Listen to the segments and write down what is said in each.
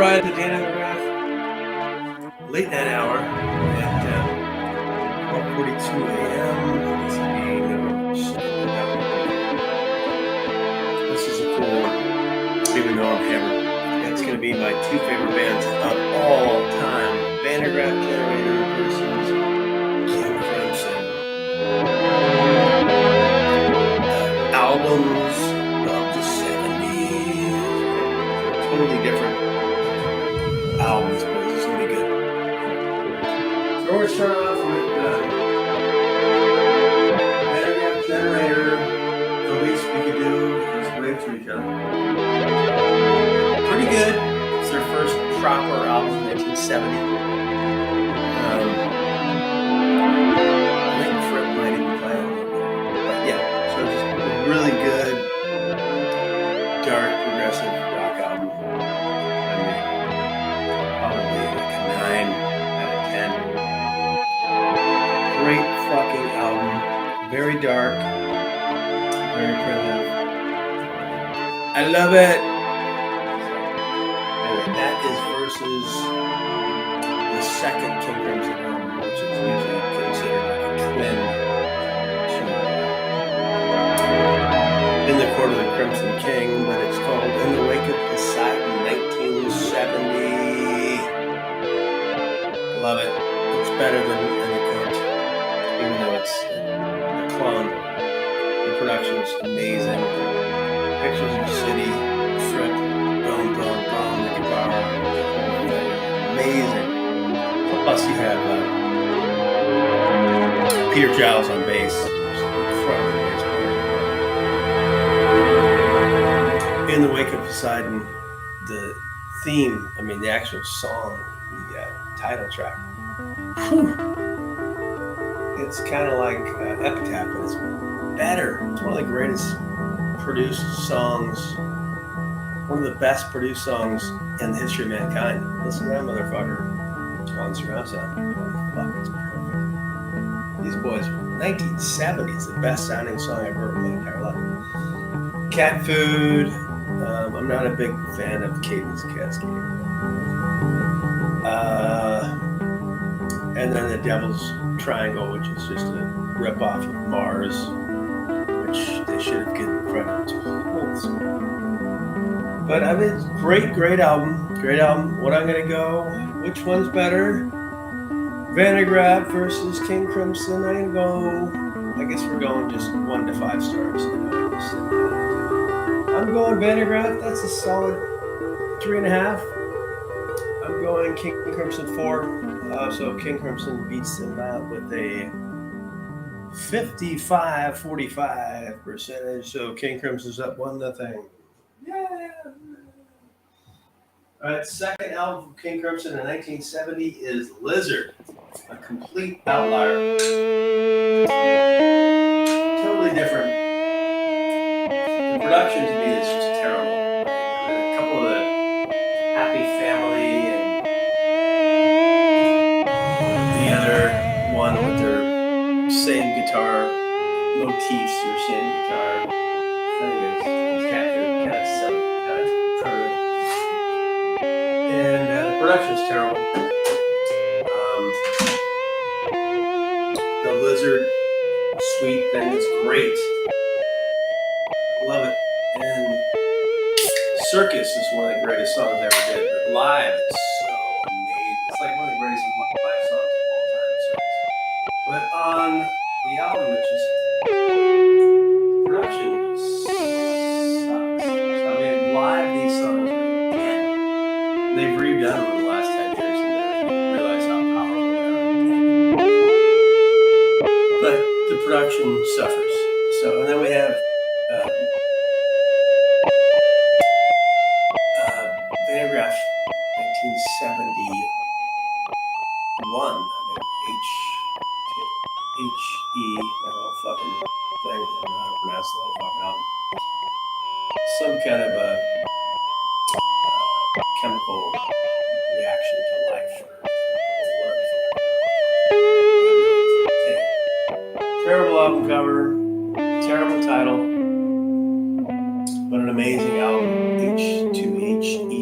right, the Dan and McGrath late night hour at 12:42 a.m. This will be November 2nd. This is a cool one, even though I'm hammered. It's going to be my two favorite bands of all time: McGrath Generator versus King Crimson. Albums of the 70s, totally different albums, but it's going to be good. So we're going to start off with McGrath Generator. The least we could do is wave to each other. Pretty good. It's their first proper album in 1970. I think Fred might even play on it. But yeah, so just a really good, dark, progressive rock album. I mean, probably like a 9 out of 10. Great fucking album. Very dark. Very primitive. I love it. And that is versus the second King Crimson album, which is usually considered like a twin to In the Court of the Crimson King, but it's called In the Wake of Poseidon, 1970. Love it. It's better than In the Court, even though it's a clone. The production is amazing. Pictures of the city, Fred, boom, boom, boom, the guitar, amazing. Plus you have Peter Giles on bass. Incredible bass player. In the Wake of Poseidon, the theme, I mean the actual song, the title track. Whew. It's kind of like Epitaph, but it's better. It's one of the greatest produced songs, one of the best produced songs in the history of mankind. Listen to that motherfucker on surround sound. Fuck, it's perfect. These boys, 1970 is the best sounding song I've heard in my entire life. Cat Food. I'm not a big fan of Cadence Cascade. And then the Devil's Triangle, which is just a rip off of Mars, which they should have given credit to. But I mean, great album. Great album. What I'm going to go, which one's better? McGrath versus King Crimson. I'm going to go, I guess we're going just 1 to 5 stars. I'm going McGrath. That's a solid 3.5. I'm going King Crimson 4. So King Crimson beats them out with a 55-45 percentage. So King Crimson's up 1-0. Yeah. All right, second album from King Crimson in 1970 is Lizard, a complete outlier. Totally different. The production to me is just terrible. I mean, a couple of the Happy Family and the other one with their same guitar motifs or same guitar. I think it's kind of silly, kind of crude. And the production's terrible. The Lizard Suite thing is great. Love it. And Circus is one of the greatest songs I ever did. But live, it's so amazing. It's like one of the greatest live songs of all time, Circus. But on the album, it's just production just sucks. I mean, live, these songs are dead. They've redone them in the last 10 years and they realize how powerful they are. But the production suffers. So, and then we have McGrath, 1971. I think H-E, that whole fucking thing. I don't know how to pronounce the whole fucking album. Some kind of a chemical reaction to life or whatever. Terrible album cover, terrible title, but an amazing album. H2HE.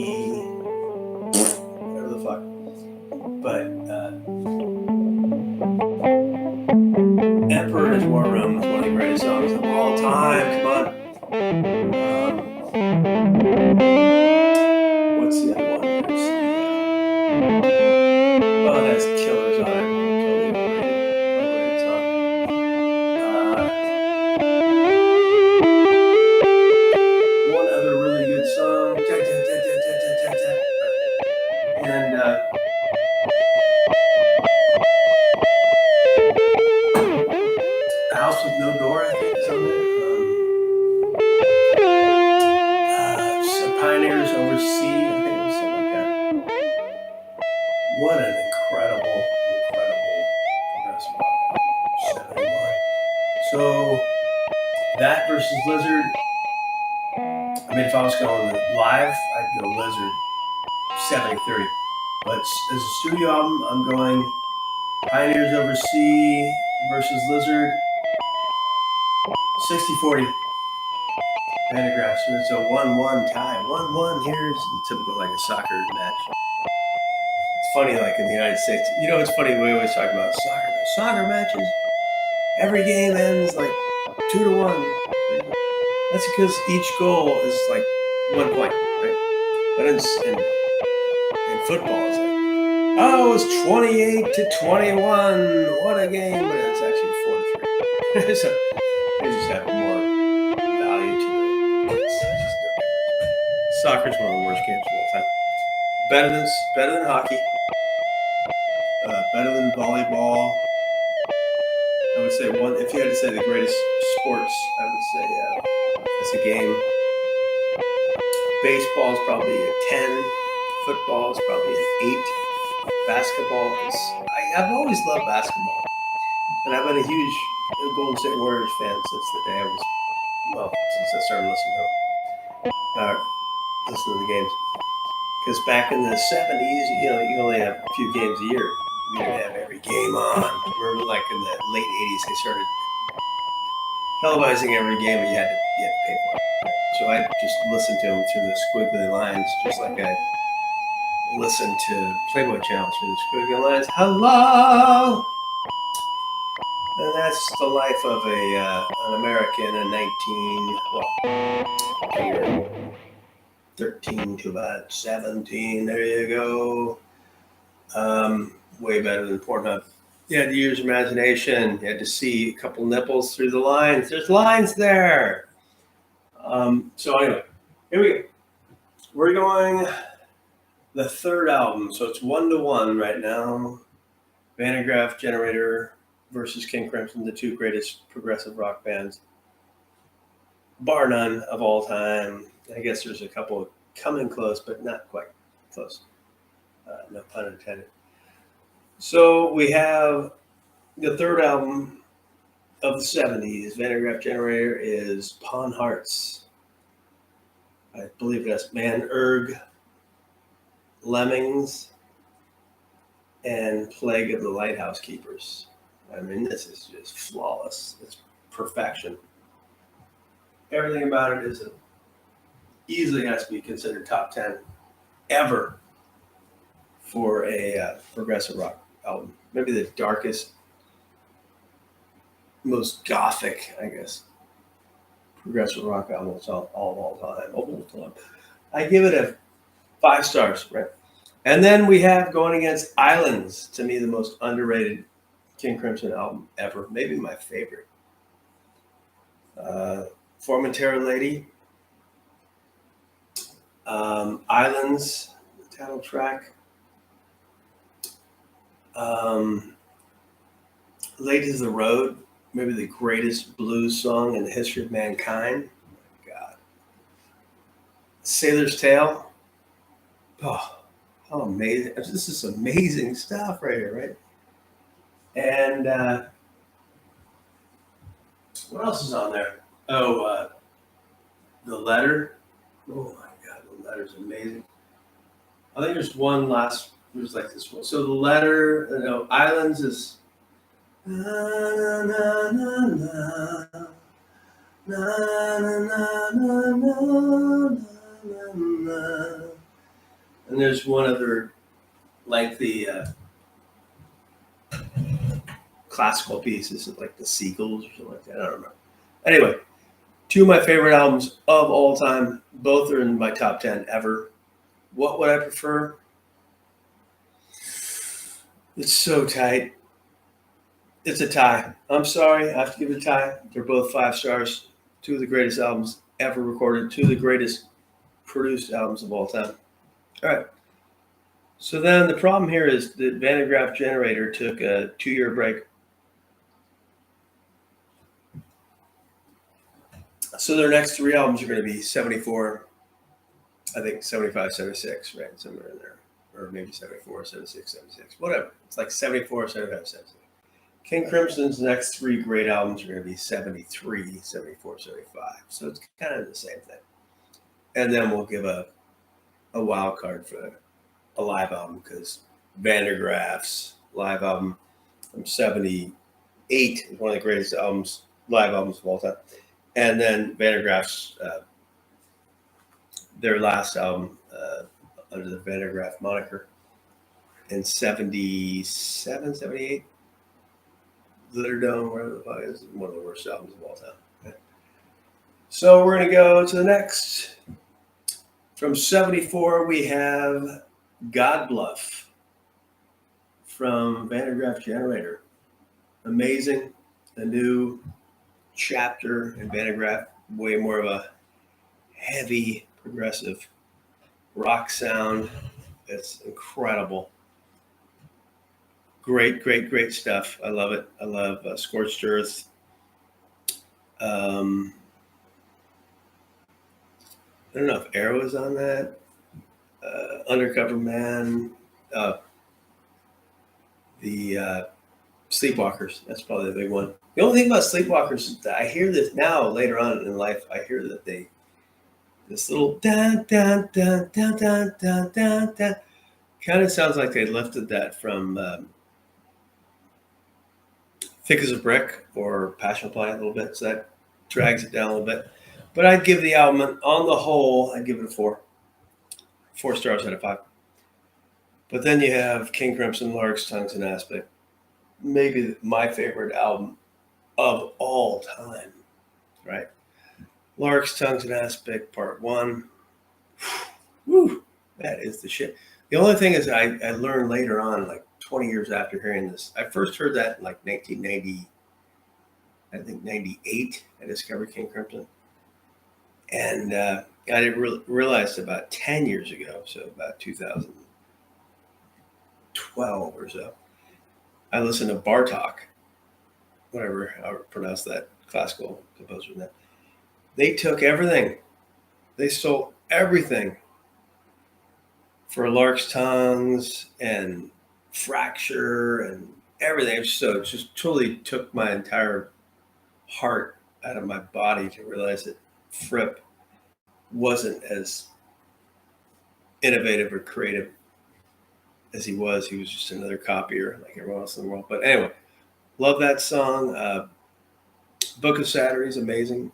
What's the other one? Oh, it has Killers on it. Totally overrated song. One other really good song. And House with No Door, I think, is on there. Some Pioneers Over Sea, I think it was something like that. What an incredible progressive rock album. 71. So that versus Lizard. I mean, if I was going live, I'd go Lizard 70-30. But as a studio album, I'm going Pioneers Over Sea versus Lizard 60-40. McGrath. So it's a 1-1 tie. 1-1 here's typical like a soccer match. It's funny, like in the United States. You know, it's funny, we always talk about soccer matches. Every game ends like 2-1. That's because each goal is like 1 point, right? But in football, it's like, oh, it's 28-21. What a game! But it's actually 4-3. So they just have more value to it. It's just no difference. Soccer's one of the worst games of all time. Better than hockey. Better than volleyball. I would say one. If you had to say the greatest sports, I would say it's a game. Baseball is probably a 10. Football is probably an 8. Basketball is. I've always loved basketball, and I've been a huge Golden State Warriors fan since the day since I started listening to the games. Because back in the 70s, you only have a few games a year. We didn't have every game on. Remember, like in the late 80s, they started televising every game, and you had to pay for it. So I just listened to them through the squiggly lines, just like I listened to Playboy Channel through the squiggly lines. Hello! And that's the life of an American in 13 to about 17. There you go. Way better than Pornhub. You had to use your imagination. You had to see a couple nipples through the lines. There's lines there. So anyway, here we go. We're going the third album. So it's 1-1 right now. Graaf Generator versus King Crimson, the two greatest progressive rock bands, bar none, of all time. I guess there's a couple coming close, but not quite close. No pun intended. So we have the third album of the 70s. Graaf Generator is Pawn Hearts. I believe that's Man Erg, Lemmings, and Plague of the Lighthouse Keepers. I mean, this is just flawless. It's perfection. Everything about it easily has to be considered top 10 ever for a progressive rock album. Maybe the darkest, most gothic, I guess, progressive rock album of all time. I give it a 5 stars, right? And then we have going against Islands, to me the most underrated King Crimson album ever, maybe my favorite. Formentera Lady, Islands, the title track, Ladies of the Road, maybe the greatest blues song in the history of mankind. Oh my God. Sailor's Tale. Oh, how amazing. This is amazing stuff right here, right? And what else is on there? Oh, The Letter. Oh my God, The Letter's amazing. I think there's one last, there's like this one. So The Letter, Islands is na na na na na na na na na na. And there's one other lengthy classical piece. Is it like the Seagulls or something like that? I don't know. Anyway, Two of my favorite albums of all time. Both are in my top 10 ever. What would I prefer? It's so tight. It's a tie. I'm sorry. I have to give it a tie. They're both 5 stars. Two of the greatest albums ever recorded. Two of the greatest produced albums of all time. All right. So then the problem here is that Van Graaf Generator took a 2-year break. So their next 3 albums are going to be 74, I think 75, 76, right? Somewhere in there. Or maybe 74, 76, 76, whatever. It's like 74, 75, 76. King Crimson's next 3 great albums are going to be 73, 74, 75. So it's kind of the same thing. And then we'll give a wild card for a live album because Van der Graaf's live album from 78 is one of the greatest live albums of all time. And then Van der Graaf's, their last album under the Van der Graaf moniker in 77, 78. Glitter Dome, whatever the fuck is, one of the worst albums of all time. Okay. So we're going to go to the next. From 74, we have God Bluff from Van der Graaf Generator. Amazing. A new chapter in Van der Graaf. Way more of a heavy, progressive rock sound. It's incredible. Great, great, great stuff. I love it. I love Scorched Earth. I don't know if Arrow is on that. Undercover Man. The Sleepwalkers. That's probably the big one. The only thing about Sleepwalkers is that I hear this now later on in life. I hear that this little dun dun dun dun dun dun dun dun kind of sounds like they lifted that from Thick as a Brick or Passion Play a little bit, so that drags it down a little bit. But I'd give the album, on the whole, I'd give it a 4. 4 stars out of 5. But then you have King Crimson, Lark's Tongues and Aspic. Maybe my favorite album of all time, right? Lark's Tongues and Aspic, Part 1. Woo, that is the shit. The only thing is I learned later on, like 20 years after hearing this. I first heard that in like 1990, I think 98, I discovered King Crimson. And I didn't realize about 10 years ago, so about 2012 or so, I listened to Bartok, whatever, how to pronounce that classical composer's name. They took everything. They stole everything for Lark's Tongues and Fracture and everything. So it just totally took my entire heart out of my body to realize that Fripp wasn't as innovative or creative as he was. He was just another copier like everyone else in the world. But anyway, love that song. Book of Saturday is amazing.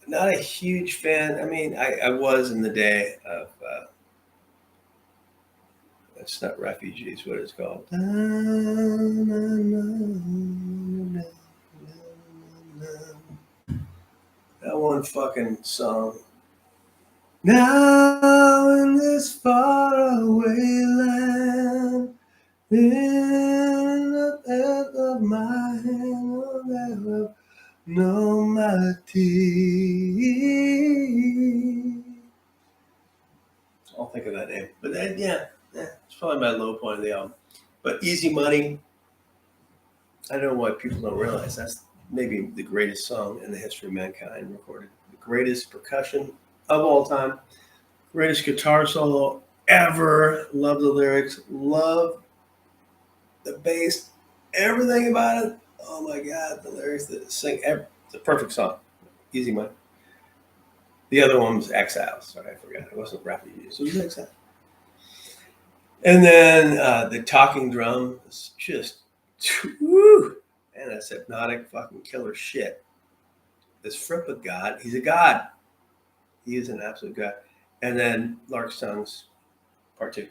Not a huge fan. I mean, I was in the day of, it's not Refugees, what it's called. That one fucking song. Now in this faraway land, in the depth of my hand, will never know my teeth. I'll think of that name. But then, yeah, it's probably my low point of the album. But Easy Money, I don't know why people don't realize that's maybe the greatest song in the history of mankind recorded. The greatest percussion of all time. Greatest guitar solo ever. Love the lyrics. Love the bass. Everything about it. Oh my God, the lyrics that sing. It's a perfect song. Easy Money. The other one was Exiles. Sorry, I forgot. It wasn't Refugees. It was Exiles. And then the talking drum is just, woo, and that's hypnotic fucking killer shit. This Fripp a god. He's a god. He is an absolute god. And then Lark's Tongues, Part 2.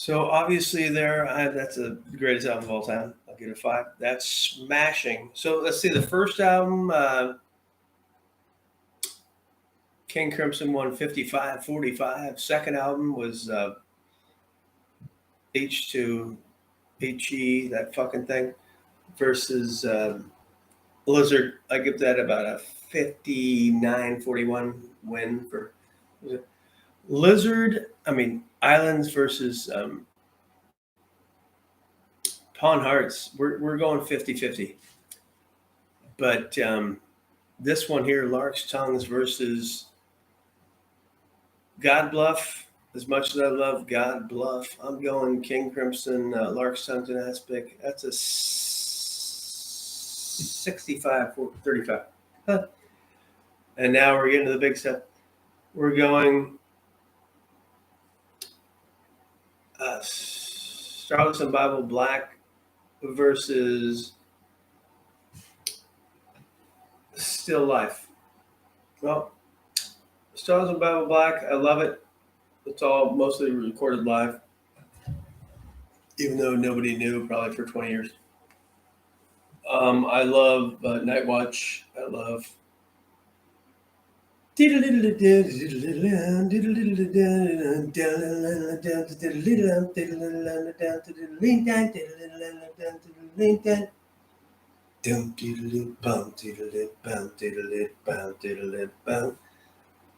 So obviously that's the greatest album of all time. I'll give it a 5. That's smashing. So let's see. The first album, King Crimson won 55-45. Second album was H2 HE, that fucking thing, versus Lizard. I give that about a 59-41 win for Lizard. I mean, Islands versus Pawn Hearts. We're going 50-50. But this one here, Lark's Tongues versus God Bluff. As much as I love God Bluff, I'm going King Crimson, Lark's Tongues and Aspic. That's a 65-35. Huh. And now we're getting to the big stuff. We're going Starless and Bible Black versus Still Life. Well, Starless and Bible Black, I love it. It's all mostly recorded live, even though nobody knew probably for 20 years. I love Night Watch. I love.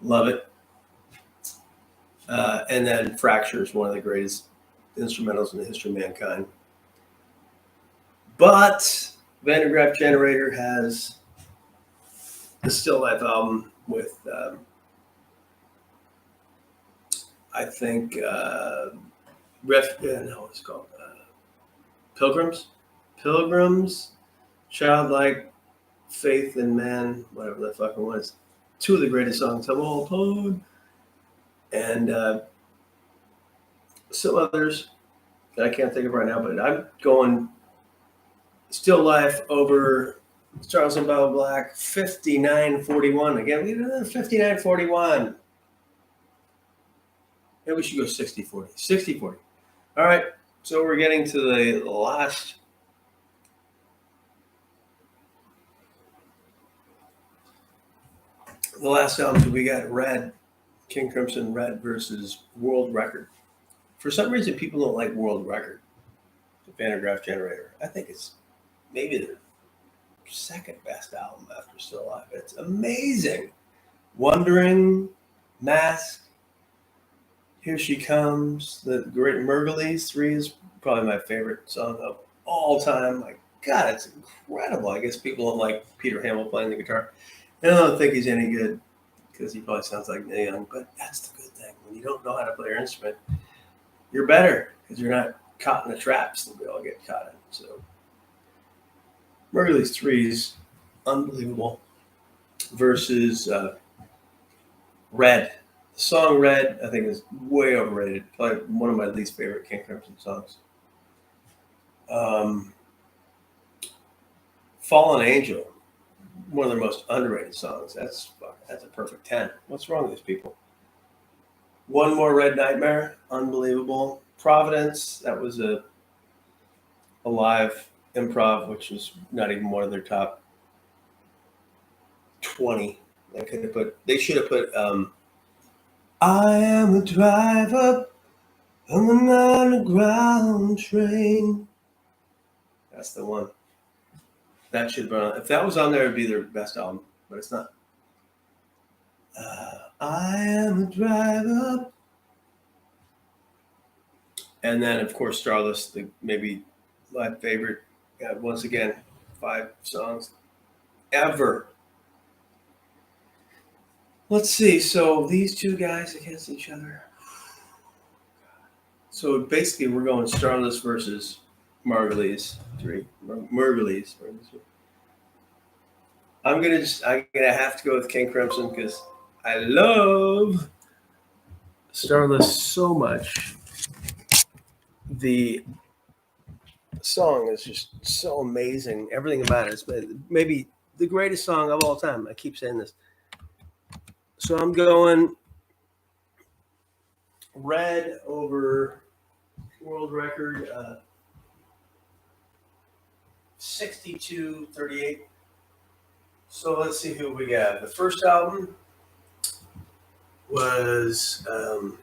Love it. And then Fracture is one of the greatest instrumentals in the history of mankind. But McGrath Generator has the Still Life album with, I think, it's called Pilgrims, Childlike Faith in Man, whatever that fucking was. Two of the greatest songs of all time. And some others that I can't think of right now, but I'm going Still Life over Starless and Bible Black, 59-41. Again, we did 59-41. Maybe we should go 60-40. 60-40. All right, so we're getting to the last album. We got Red, King Crimson Red versus World Record. For some reason, people don't like World Record, the McGrath Generator. I think it's maybe their second best album after Still Alive. It's amazing. Wondering, Mask, Here She Comes, the great Mergleys 3 is probably my favorite song of all time. My God, it's incredible. I guess people don't like Peter Hamill playing the guitar. I don't think he's any good because he probably sounds like Neil Young, but that's the good thing. When you don't know how to play your instrument, you're better because you're not caught in the traps that we all get caught in. So Mergleys 3 is unbelievable versus Red. The song Red, I think, is way overrated. Probably one of my least favorite King Crimson songs. Fallen Angel, one of their most underrated songs. That's a perfect 10. What's wrong with these people? One More Red Nightmare, unbelievable. Providence, that was a live improv, which was not even one of their top 20. They should have put I am a driver on the underground train. That's the one. That should have been on. If that was on there, it'd be their best album, but it's not. I am a driver. And then, of course, Starless, maybe my favorite. Once again, 5 songs ever. Let's see. So these two guys against each other. So basically, we're going Starless versus Mergleys 3. Mergleys. I'm gonna have to go with King Crimson because I love Starless so much. The song is just so amazing. Everything about it is maybe the greatest song of all time. I keep saying this. So I'm going Red over world record 62:38. So let's see who we got. The first album was The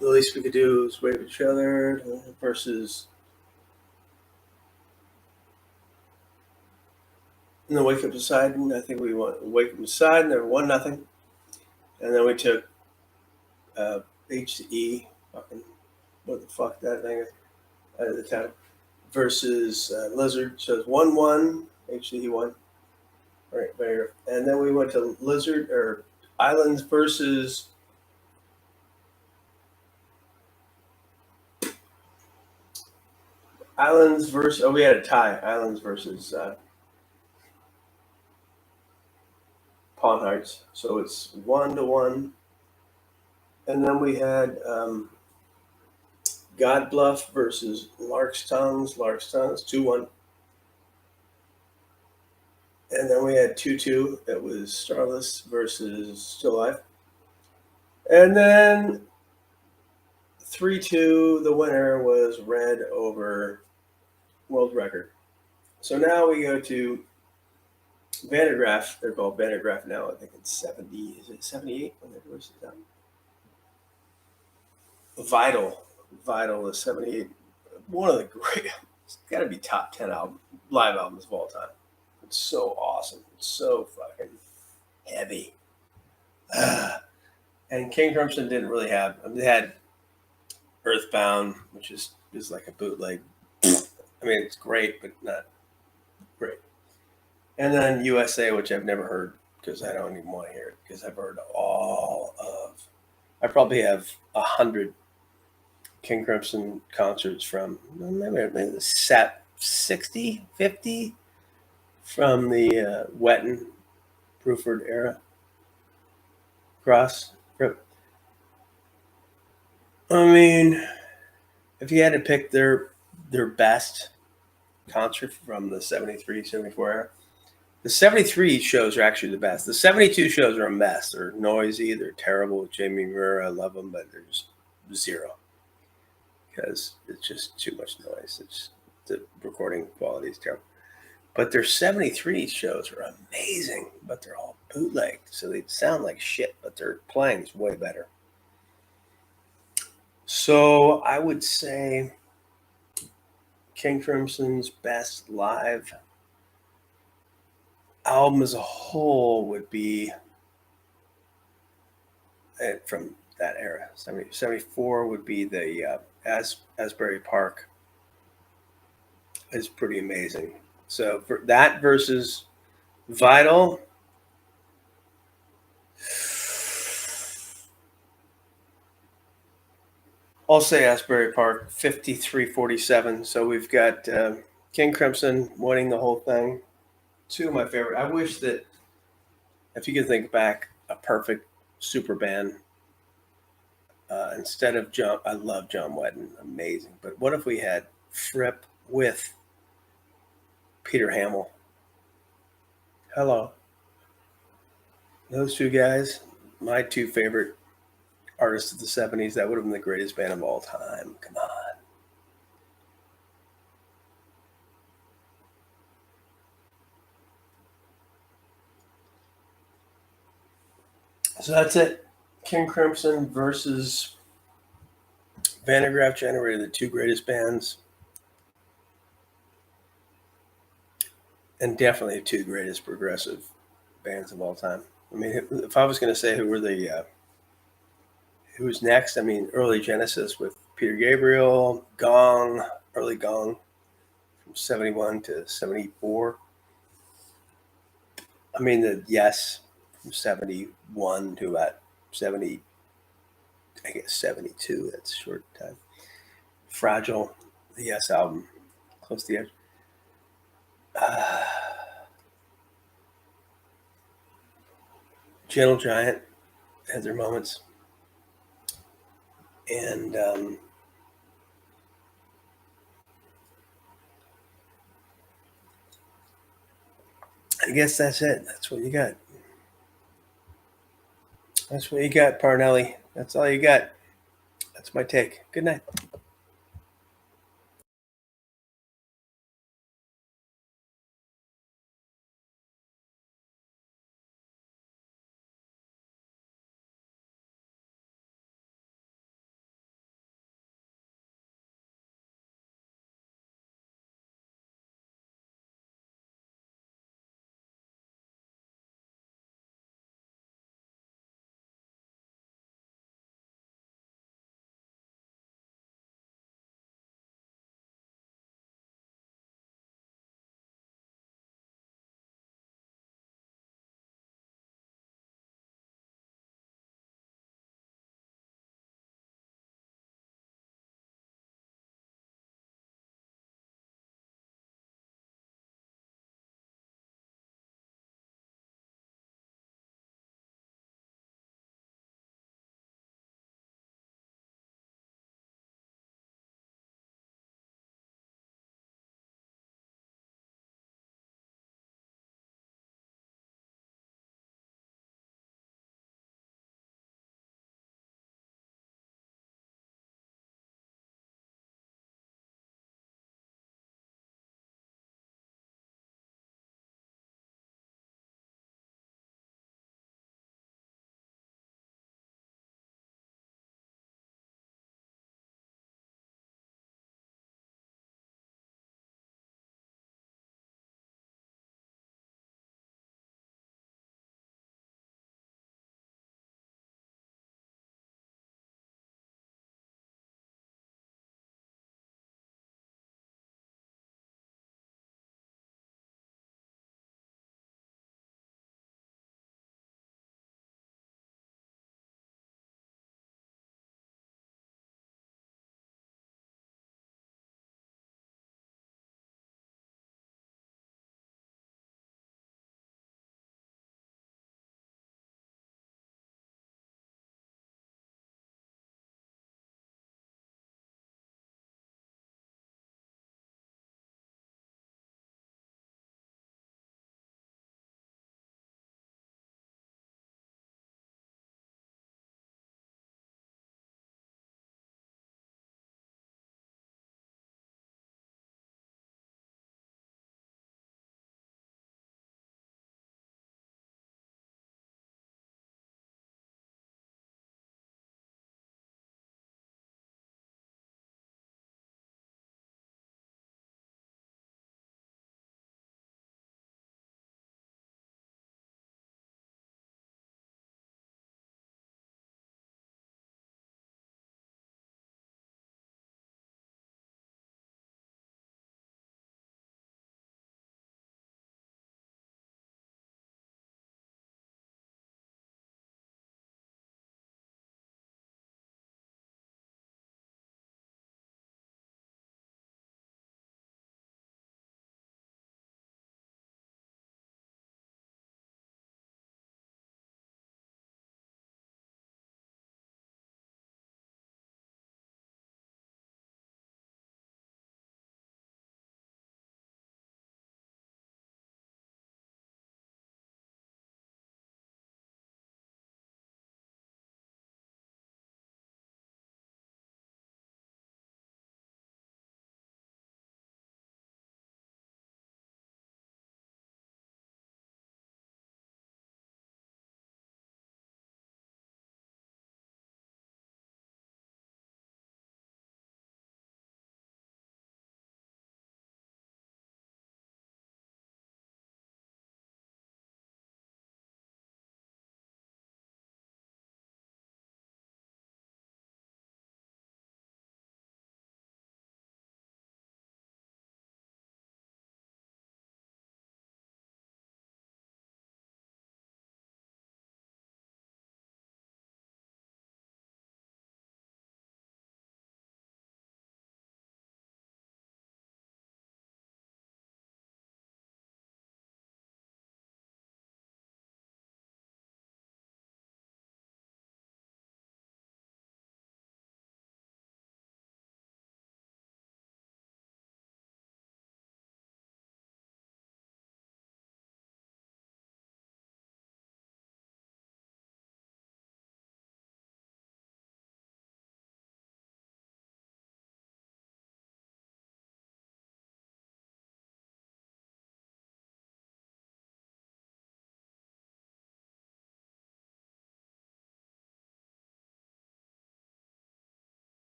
Least We Could Do Was Wait with Each Other versus In the Wake of Poseidon. I think we won Wake of Poseidon. There 1-0, and then we took H to E. Fucking what the fuck that thing is out of the title versus Lizard. So it's 1-1. H to E won. Right, there. And then we went to Lizard or Islands versus we had a tie. Islands versus Pawn Hearts. So it's 1-1. And then we had God Bluff versus Lark's Tongues. Lark's Tongues 2-1. And then we had 2-2. It was Starless versus Still Life. And then 3-2. The winner was Red over World Record. So now we go to McGrath. They're called McGrath now. I think it's 70. Is it 78 when they first did that? Vital is 78. One of the great. It's got to be top 10 live albums of all time. It's so awesome. It's so fucking heavy. And King Crimson didn't really have. They had Earthbound, which is like a bootleg. I mean, it's great, but not great. And then USA, which I've never heard because I don't even want to hear it because I've heard all of. I probably have 100 King Crimson concerts from maybe 60, 50 from the Wetton, Bruford era. Cross. I mean, if you had to pick their best concert from the 73, 74 era, the 73 shows are actually the best. The 72 shows are a mess. They're noisy. They're terrible. Jamie Muir, I love them, but they're just zero because it's just too much noise. The recording quality is terrible. But their 73 shows are amazing, but they're all bootleg. So they sound like shit, but their playing is way better. So I would say King Crimson's best live album as a whole would be from that era. 74 would be the Asbury Park. Is pretty amazing. So for that versus Vital, I'll say Asbury Park 53-47. So we've got King Crimson winning the whole thing. Two of my favorite. I wish that if you could think back, a perfect super band instead of John. I love John Wetton, amazing. But what if we had Fripp with Peter Hamill? Hello. Those two guys, my two favorite artists of the 70s. That would have been the greatest band of all time. Come on. So that's it. King Crimson versus McGrath generated the two greatest bands. And definitely the two greatest progressive bands of all time. I mean, if I was going to say who was next, I mean, early Genesis with Peter Gabriel, Gong, early Gong from 71 to 74. I mean, the Yes from 71 to about 70, I guess 72. That's a short time. Fragile, the Yes album, close to the edge. Gentle Giant had their moments. And I guess that's it. That's what you got. That's what you got, Parnelli. That's all you got. That's my take. Good night.